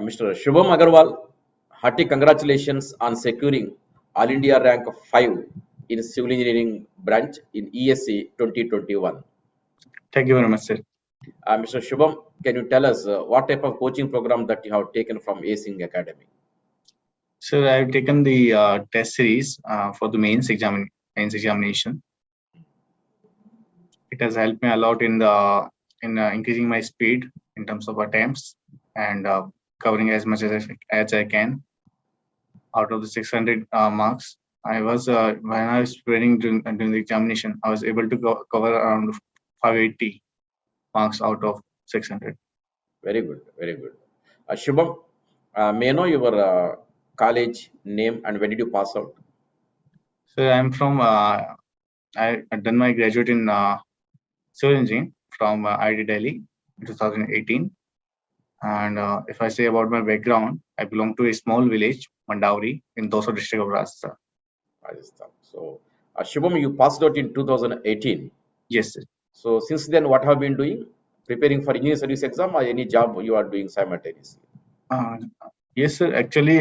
Mr. Shubham Agarwal, hearty congratulations on securing All India rank 5 in Civil Engineering branch in ESE 2021. Thank you very much, sir. Mr. Shubham, can you tell us what type of coaching program that you have taken from ACE Academy? Sir, I've taken the test series for the mains examination. It has helped me a lot in increasing my speed in terms of attempts and covering as much as I can. Out of the 600 marks, I was when I was preparing during the examination, I was able to cover around 580 marks out of 600. Very good, very good. Shubham, may I know your college name and when did you pass out? So I'm from I done my graduate in civil engineering from IIT Delhi in 2018. And if I say about my background, I belong to a small village, Mandauri, in Dosa district of Rajasthan. Rajasthan. So, Shubham, you passed out in 2018. Yes, sir. So, since then, what have you been doing? Preparing for engineering service exam or any job you are doing simultaneously? Yes, sir. Actually,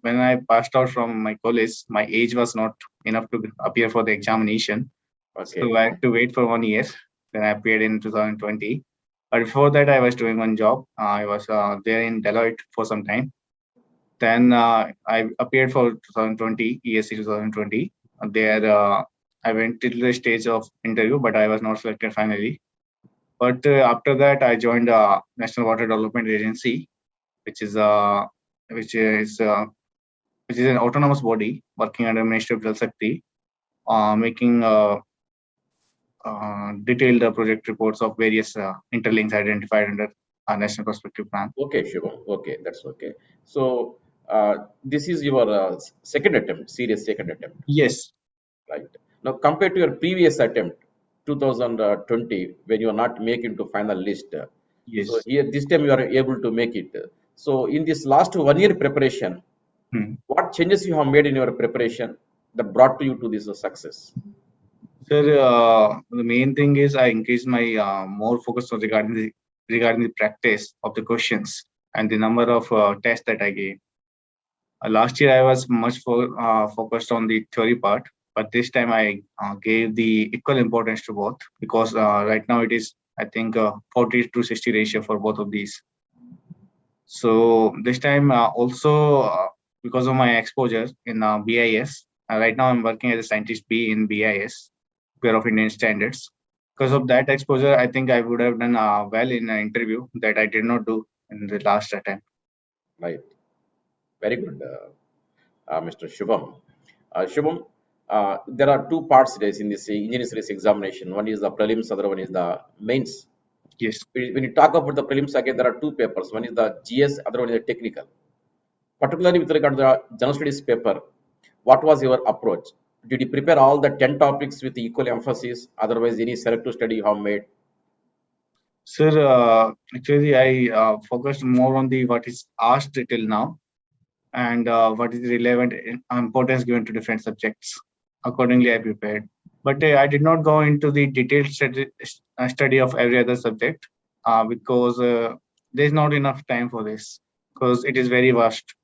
when I passed out from my college, my age was not enough to appear for the examination. Okay. So I had to wait for 1 year. Then I appeared in 2020. But before that, I was doing one job. I was there in Deloitte for some time. Then I appeared for 2020, ESE 2020. There, I went till the stage of interview, but I was not selected finally. But after that, I joined National Water Development Agency, which is an autonomous body working under Ministry of Jal Shakti, making detailed project reports of various interlinks identified under our National Perspective Plan. Okay, Shubham. Okay, that's okay. So, this is your second attempt, serious second attempt. Yes. Right. Now, compared to your previous attempt, 2020, when you are not making to final list. Yes. So, here, this time you are able to make it. So, in this last 1 year preparation, what changes you have made in your preparation that brought you to this success? Sir, the main thing is I increased my more focus on regarding the practice of the questions and the number of tests that I gave. Last year I was much focused on the theory part, but this time I gave the equal importance to both because right now it is I think 40 to 60 ratio for both of these. So this time also because of my exposure in BIS, right now I'm working as a scientist B in BIS, Bureau of Indian Standards. Because of that exposure, I think I would have done well in an interview that I did not do in the last attempt. Right. Very good, Mr. Shubham. Shubham, there are two parts in this engineering series examination. One is the prelims, other one is the mains. Yes. When you talk about the prelims, again, there are two papers. One is the GS, other one is the technical. Particularly with regard to the general studies paper, what was your approach? Did you prepare all the 10 topics with equal emphasis? Otherwise, any selective study you have made? Sir, actually, I focused more on the what is asked till now and what is relevant importance given to different subjects. Accordingly, I prepared. But I did not go into the detailed study of every other subject because there is not enough time for this because it is very vast.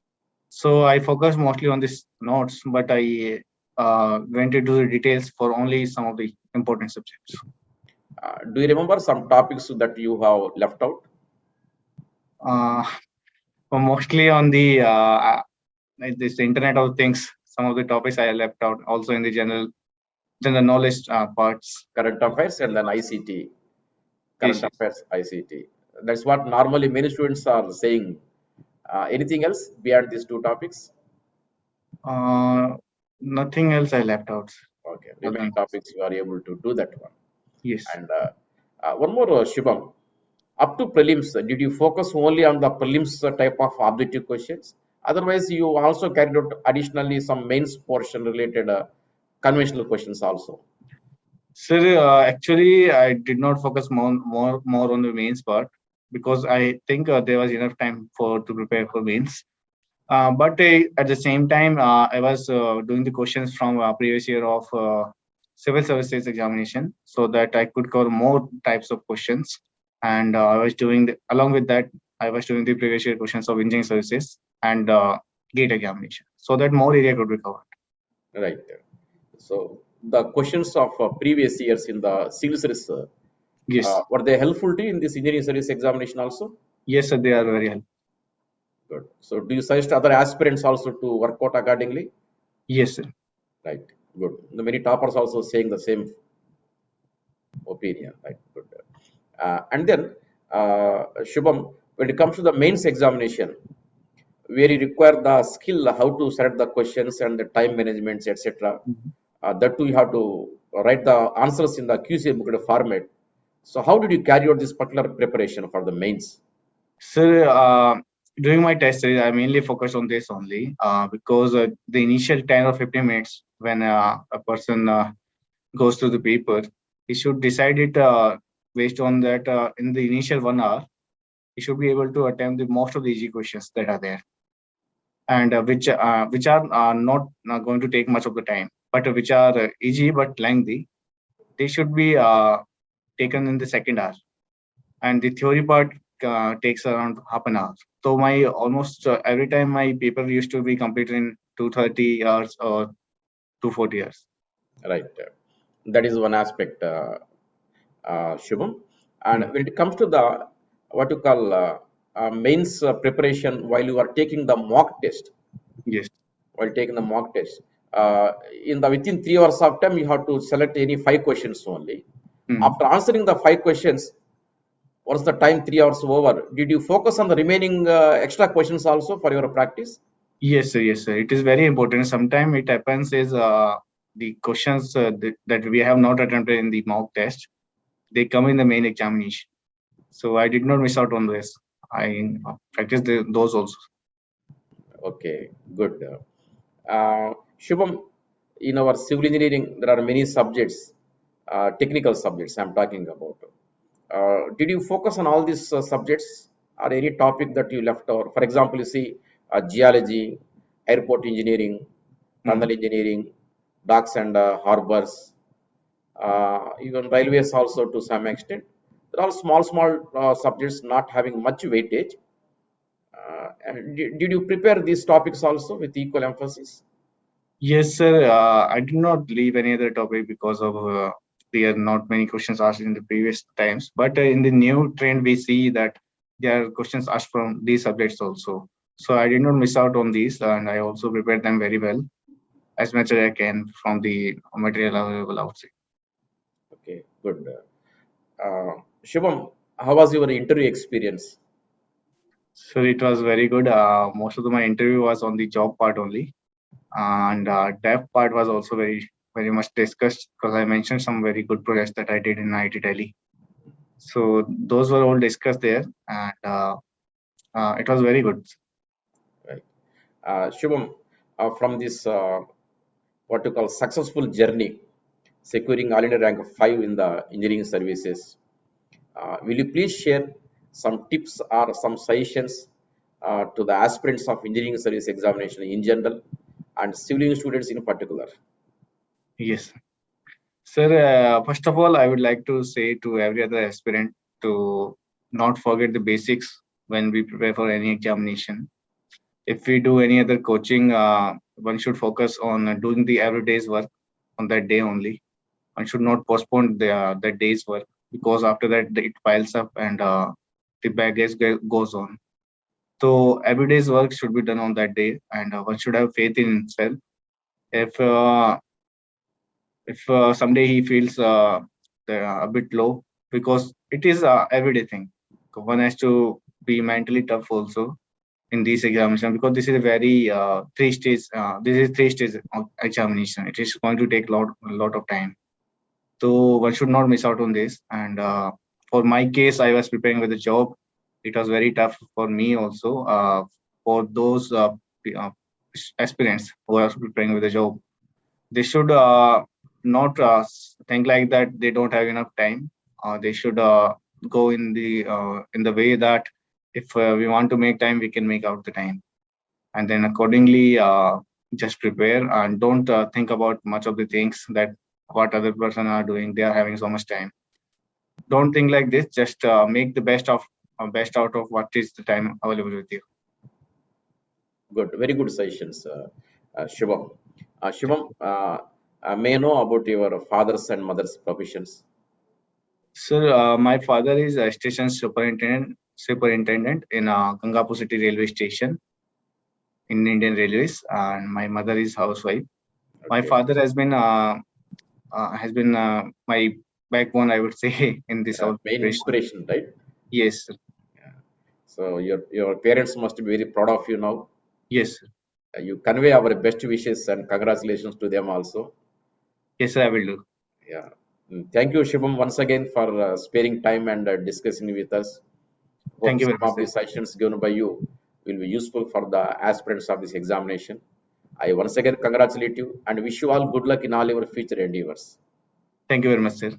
So I focused mostly on these notes, but I went into the details for only some of the important subjects. Do you remember some topics that you have left out? Mostly on the this Internet of Things. Some of the topics I left out. Also in the general knowledge parts. Current affairs and then ICT. Current Yes. affairs, ICT. That's what normally many students are saying. Anything else beyond these two topics? Nothing else I left out. Okay, remaining topics you are able to do that one. Yes. And one more, Shubham. Up to prelims, did you focus only on the prelims type of objective questions? Otherwise, you also carried out additionally some mains portion related conventional questions also. Sir, actually, I did not focus more on the mains part because I think there was enough time to prepare for mains. But at the same time, I was doing the questions from previous year of civil services examination so that I could cover more types of questions. And I was doing along with that, I was doing the previous year questions of engineering services and gate examination, so that more area could be covered. Right. So the questions of previous years in the civil service, Yes, were they helpful to you in this engineering service examination also? yes, sir, they are very helpful. Good. So do you suggest other aspirants also to work out accordingly? Yes, sir. Right. Good. The many toppers also saying the same opinion. Right. Good. And then, Shubham, when it comes to the mains examination, where you require the skill how to select the questions and the time managements, etc. Mhm. That too, you have to write the answers in the QC booklet format. So, how did you carry out this particular preparation for the mains? Sir, during my test series, I mainly focused on this only because the initial 10 or 15 minutes when a person goes through the paper, he should decide it based on that in the initial 1 hour, he should be able to attempt the most of the easy questions that are there and which are not going to take much of the time, but which are easy but lengthy. They should be taken in the second hour, and the theory part takes around half an hour. So my almost every time my paper used to be completed in 230 hours or 240 hours. Right. That is one aspect, Shubham. And Mm. when it comes to the what you call mains preparation while you are taking the mock test, Yes. while taking the mock test, in the within 3 hours of time, you have to select any five questions only. Mm. After answering the five questions, what's the time 3 hours over? Did you focus on the remaining extra questions also for your practice? Yes, sir. Yes, sir. It is very important. Sometimes it happens is the questions that we have not attempted in the mock test, they come in the main examination. So I did not miss out on this. I practiced those also. Okay, good. Shubham, in our civil engineering, there are many subjects, technical subjects I'm talking about. Did you focus on all these subjects or any topic that you left over? For example, you see geology, airport engineering, tunnel Mm. engineering, docks and harbors, even railways also to some extent. They're all small subjects not having much weightage. And did you prepare these topics also with equal emphasis? Yes, sir. I did not leave any other topic because of there are not many questions asked in the previous times. But in the new trend, we see that there are questions asked from these subjects also. So I did not miss out on these, and I also prepared them very well as much as I can from the material available outside. Okay, good. Shubham, how was your interview experience? So it was very good. Most of my interview was on the job part only, and dev part was also very much discussed because I mentioned some very good projects that I did in IT Delhi. So those were all discussed there, and it was very good. Right. Shubham, from this what you call successful journey, securing all India rank 5 in the engineering services, will you please share some tips or some suggestions to the aspirants of engineering service examination in general and civil engineering students in particular? Yes, sir. First of all, I would like to say to every other aspirant to not forget the basics when we prepare for any examination. If we do any other coaching, one should focus on doing the everyday's work on that day only. One should not postpone the day's work because after that it piles up and the baggage goes on. So every day's work should be done on that day, and one should have faith in himself. If someday he feels a bit low, because it is a everyday thing. So one has to be mentally tough also in these examination because this is a very three stage. This is three stage of examination. It is going to take a lot of time. So one should not miss out on this. And for my case, I was preparing with a job. It was very tough for me also. For those uh, aspirants who are preparing with a job, they should not think like that they don't have enough time. They should go in the way that if we want to make time, we can make out the time, and then accordingly just prepare and don't think about much of the things that what other person are doing. They are having so much time. Don't think like this. Just make the best of best out of what is the time available with you. Good, very good suggestions, Shubham. Shubham, may I know about your father's and mother's professions? Sir, my father is a station superintendent in Gangapur City Railway Station in Indian Railways, and my mother is housewife. My Okay, father has been my backbone, I would say, in this whole main preparation. inspiration, right? Yes, sir. Yeah. So your parents must be very proud of you now. Yes, sir. You convey our best wishes and congratulations to them also. Yes, sir, I will do. Yeah. Thank you, Shubham, once again for sparing time and discussing with us. Hope Thank you very some much, of the sir. sessions given by you will be useful for the aspirants of this examination. I once again congratulate you and wish you all good luck in all your future endeavors. Thank you very much, sir.